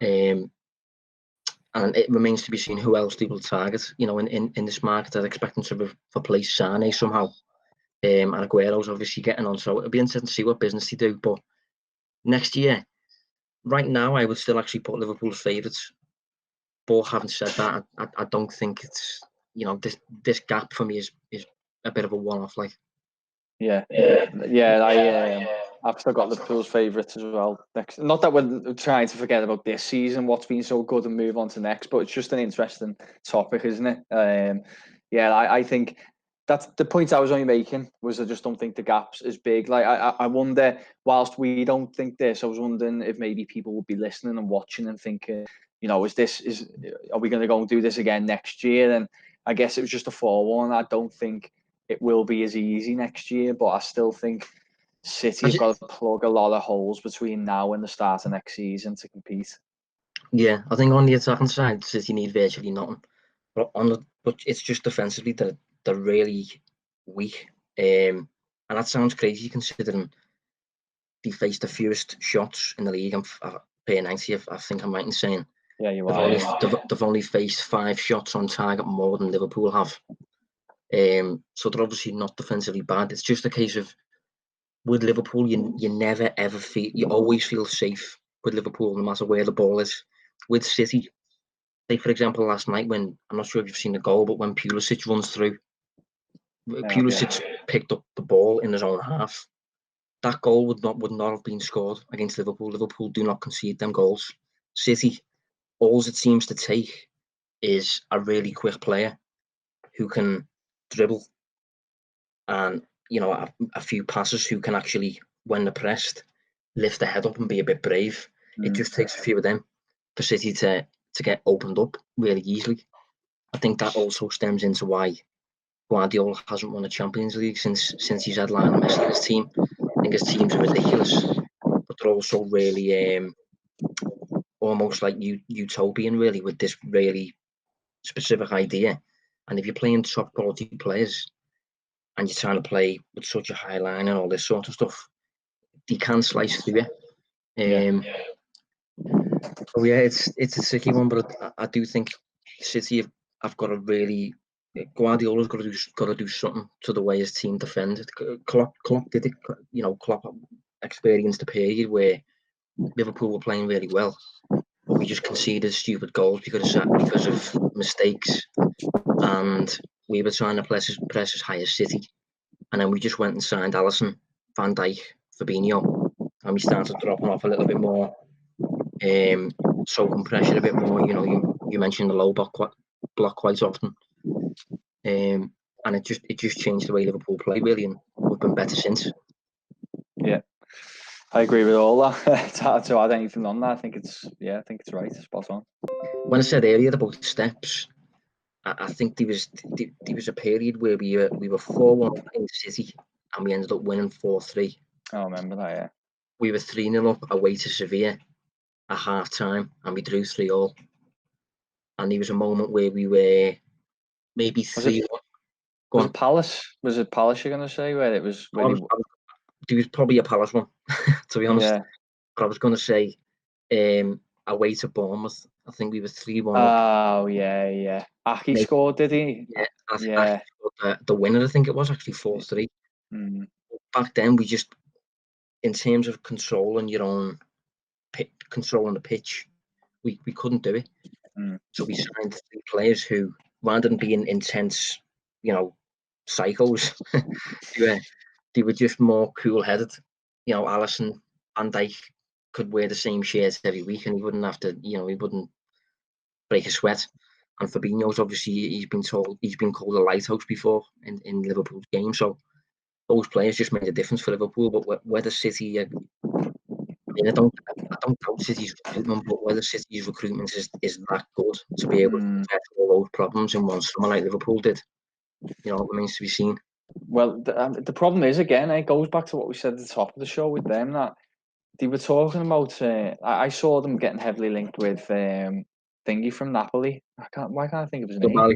And it remains to be seen who else they will target. In this market, I'd expect them to replace Sane somehow. And Aguero's obviously getting on, so it'll be interesting to see what business they do. But next year, right now, I would still actually put Liverpool as favourites. But having said that, I don't think it's, this gap for me is a bit of a one-off. Like, I've still got Liverpool's favourites as well. Next, not that we're trying to forget about this season, what's been so good, and move on to next, but it's just an interesting topic, isn't it? I think that's the point I was only making, was I just don't think the gap's as big. Like, I wonder, whilst we don't think this, I was wondering if maybe people would be listening and watching and thinking, are we going to go and do this again next year? And I guess it was just a forewarning. I don't think it will be as easy next year, but I still think City have got to plug a lot of holes between now and the start of next season to compete. Yeah, I think on the attacking side, City need virtually nothing. But it's just defensively that they're really weak. And that sounds crazy considering they faced the fewest shots in the league. I'm per 90, I think I'm right in saying. Yeah, you are. They've only faced 5 shots on target more than Liverpool have. So they're obviously not defensively bad. It's just a case of, with Liverpool, you never ever feel, you always feel safe with Liverpool, no matter where the ball is. With City, like for example, last night, when, I'm not sure if you've seen the goal, but when Pulisic runs through, Pulisic picked up the ball in his own half. That goal would not have been scored against Liverpool. Liverpool do not concede them goals. City, all it seems to take is a really quick player who can dribble, and a few passes, who can actually, when they're pressed, lift their head up and be a bit brave. It just takes a few of them for City to get opened up really easily. I think that also stems into why Guardiola hasn't won a Champions League since he's had Lionel Messi in his team. I think his teams are ridiculous, but they're also really almost like utopian, really, with this really specific idea. And if you're playing top quality players and you're trying to play with such a high line and all this sort of stuff, they can slice through it. So yeah, it's a tricky one, but I do think City have got to really, Guardiola's got to do something to the way his team defended. Klopp did it. Klopp experienced a period where Liverpool were playing really well, but we just conceded stupid goals because of mistakes, and we were trying to press as high as City, and then we just went and signed Alisson, Van Dijk, Fabinho, and we started dropping off a little bit more. Soaking pressure a bit more. You mentioned the low block quite often, and it just changed the way Liverpool play, really, and we've been better since. Yeah, I agree with all that. It's hard to add anything on that. I think it's right, spot on. When I said earlier about steps, I think there was a period where we were 4-1 in City, and we ended up winning 4-3. I remember that. Yeah, we were 3-0 up away to Sevilla at half time, and we drew 3-3. And there was a moment where we were maybe 3-1. Go Was on. it Palace? Was it Palace you're going to say where it was I where he? was, I was, there was probably a Palace one, to be honest. Yeah. But I was going to say, away to Bournemouth, I think we were 3-1 up. Oh yeah. Aki Maybe, scored, did he? yeah, I Yeah. got the winner. I think it was actually 4-3. Mm, Back then, we just, in terms of controlling your own controlling the pitch, we couldn't do it. mm, So we signed 3 players who, rather than being intense, psychos, they were just more cool-headed. Alisson, Van Dijk could wear the same shirts every week, and he wouldn't have to. He wouldn't break a sweat. And Fabinho's obviously he's been called a lighthouse before in Liverpool's game. So those players just made a difference for Liverpool. But whether City, I don't doubt City's recruitment, but whether City's recruitment is that good to be able to mm. address all those problems in one summer like Liverpool did, remains to be seen. Well, the problem is again, it goes back to what we said at the top of the show with them that they were talking about. I saw them getting heavily linked with thingy from Napoli. Why can't I think of his name? Koulibaly.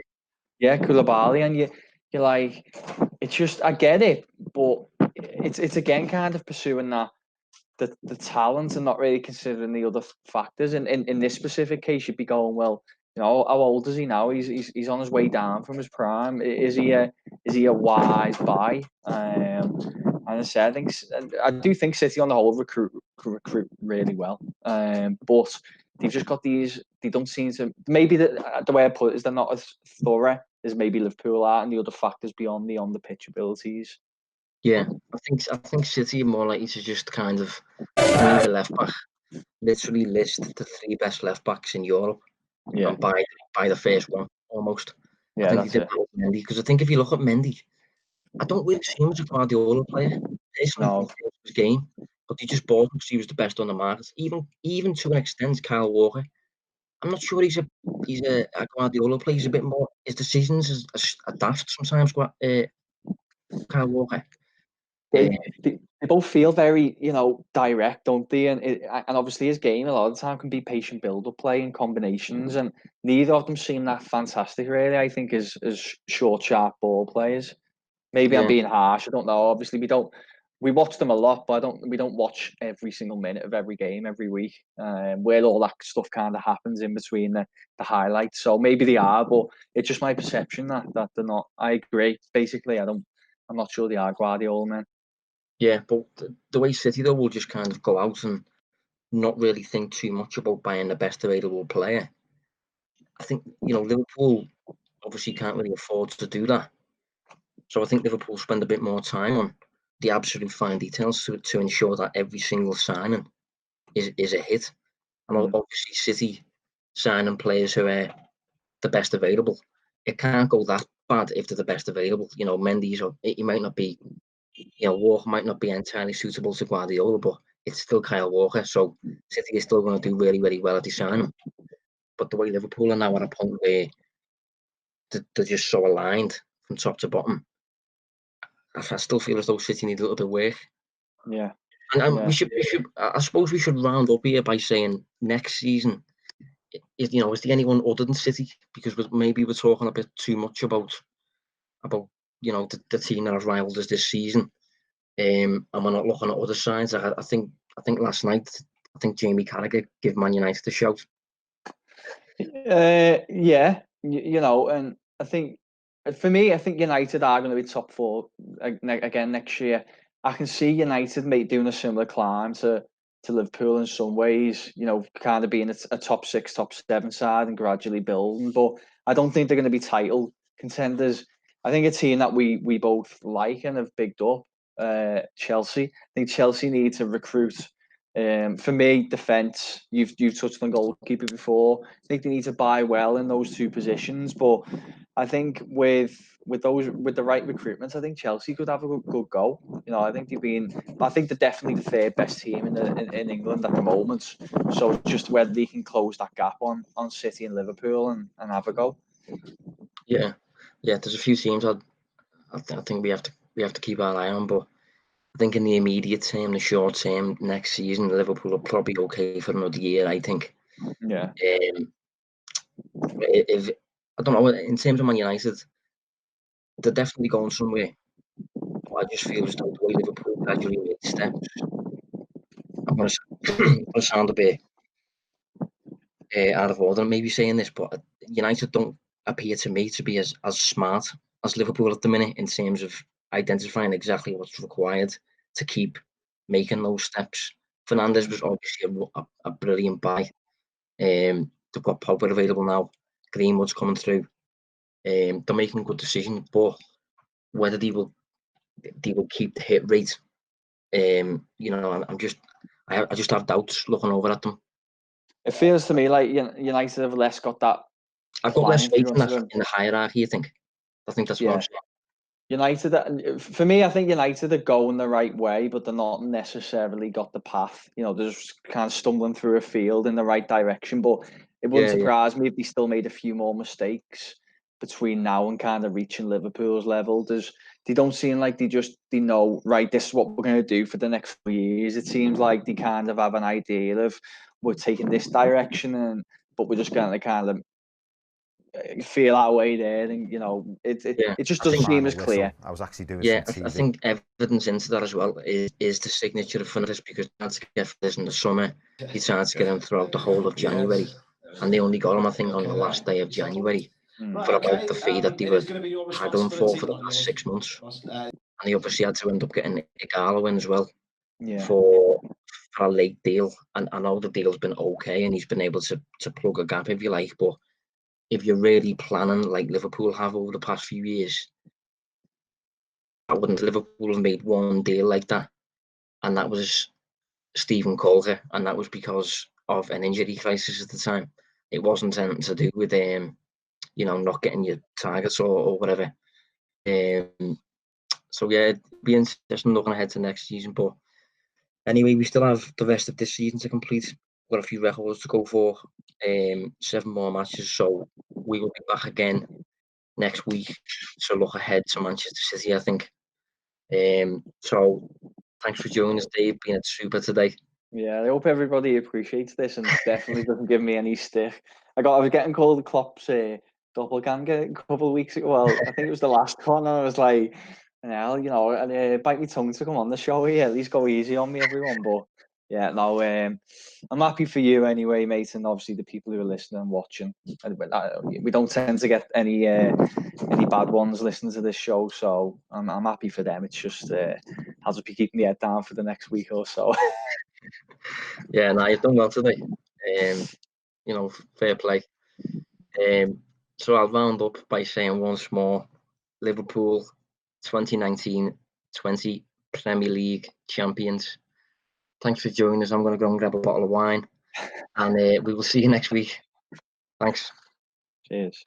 Yeah, Koulibaly, and you're like, it's just I get it, but it's again kind of pursuing that the talent and not really considering the other factors. And in this specific case, you'd be going, well, how old is he now? He's on his way down from his prime. Is he a wise buy? And I said, I do think City on the whole recruit really well. But they've just got these. They don't seem to. Maybe the way I put it is they're not as thorough as maybe Liverpool are, and the other factors beyond the on the pitch abilities. Yeah, I think City are more likely to just kind of, if they need a left back, literally list the 3 best left backs in Europe Yeah, and buy the first one almost. I yeah, think they that's did it. that with Mendy, because I think if you look at Mendy, I don't really see him as a Guardiola player personally in No, terms of his game, but they just bought him because he was the best on the market. Even to an extent, Kyle Walker, I'm not sure he's a Guardiola player. He's a bit more, his decisions are daft sometimes. Kyle Walker. Uh, they both feel very, direct, don't they? And obviously his game a lot of the time can be patient build-up play and combinations, and neither of them seem that fantastic, really. I think as short, sharp ball players. Maybe I'm yeah, being harsh. I don't know. Obviously, we watch them a lot, but we don't watch every single minute of every game every week, where all that stuff kind of happens in between the highlights. So maybe they are, but it's just my perception that they're not. I agree. Basically, I'm not sure they are Guardiola men. yeah, but the way City though will just kind of go out and not really think too much about buying the best available player. I think Liverpool obviously can't really afford to do that. So I think Liverpool spend a bit more time on the absolute fine details to ensure that every single signing is a hit. And Mm, obviously City signing players who are the best available. It can't go that bad if they're the best available. Mendy's, or he might not be, Walker might not be entirely suitable to Guardiola, but it's still Kyle Walker. So City is still going to do really, really well if they sign him. But the way Liverpool are now at a point where they're just so aligned from top to bottom, I still feel as though City need a little bit of work. yeah, And yeah. I suppose we should round up here by saying next season, is there anyone other than City? Because maybe we're talking a bit too much about the team that have rivaled us this season, and we're not looking at other sides. I think last night, I think Jamie Carragher gave Man United a shout. Yeah, and I think for me, I think United are going to be top four again next year. I can see United doing a similar climb to Liverpool in some ways. Kind of being a top six, top seven side and gradually building. But I don't think they're going to be title contenders. I think a team that we both like and have bigged up, Chelsea. I think Chelsea need to recruit. For me, defence. You've touched on goalkeeper before. I think they need to buy well in those two positions. But I think with the right recruitment, I think Chelsea could have a good go. I think I think they're definitely the third best team in England at the moment. So it's just whether they can close that gap on City and Liverpool and have a go. Yeah, yeah. There's a few teams I think we have to keep our eye on, but I think in the immediate term, the short term, next season, Liverpool are probably okay for another year. I think. Yeah. If I don't know, in terms of Man United, they're definitely going somewhere. But I just feel as though the way Liverpool gradually made steps, I'm going to sound a bit out of order, maybe saying this, but United don't appear to me to be as smart as Liverpool at the minute in terms of identifying exactly what's required to keep making those steps. Fernandes was obviously a brilliant buy. They've got Pogba available now. Greenwood's coming through. They're making a good decision, but whether they will keep the hit rate, I just have doubts looking over at them. It feels to me like United have less got that. I've got less faith in the hierarchy, I think. I think that's what I'm saying. United, for me, I think United are going the right way, but they're not necessarily got the path. They're just kind of stumbling through a field in the right direction. But it wouldn't surprise me if they still made a few more mistakes between now and kind of reaching Liverpool's level. They don't seem like they know, right, this is what we're going to do for the next 4 years. It seems like they kind of have an idea of, we're taking this direction, but we're just going to kind of feel our way there, and it just doesn't seem as clear. I was actually doing I think evidence into that as well is the signature of Fernandes, because they had to get this in the summer. He tried to get him throughout the whole of January, and they only got him, I think, on the last day of January for about the fee that they were haggling for the last 6 months. And he obviously had to end up getting Igalo in as well for a late deal. And I know the deal's been okay, and he's been able to plug a gap, if you like, but if you're really planning like Liverpool have over the past few years, Liverpool have made one deal like that, and that was Stephen Colker, and that was because of an injury crisis at the time. It wasn't anything to do with not getting your targets or whatever. So yeah, it'd be interesting looking ahead to next season. But anyway, we still have the rest of this season to complete. We've got a few records to go for. 7 more matches, so we will be back again next week to look ahead to Manchester City, I think. So thanks for joining us, Dave. Being super today. Yeah, I hope everybody appreciates this and definitely doesn't give me any stick. I was getting called Klopp's doppelganger a couple of weeks ago. Well, I think it was the last one, and I was like, and bite my tongue to come on the show here. At least go easy on me, everyone. But yeah, no, I'm happy for you anyway, mate, and obviously the people who are listening and watching. We don't tend to get any bad ones listening to this show, so I'm happy for them. It's just I'll just be keeping the head down for the next week or so. Yeah, no, you've done well today. Fair play. So I'll round up by saying once more, Liverpool 2019-20 Premier League champions. Thanks for joining us. I'm going to go and grab a bottle of wine, and we will see you next week. Thanks. Cheers.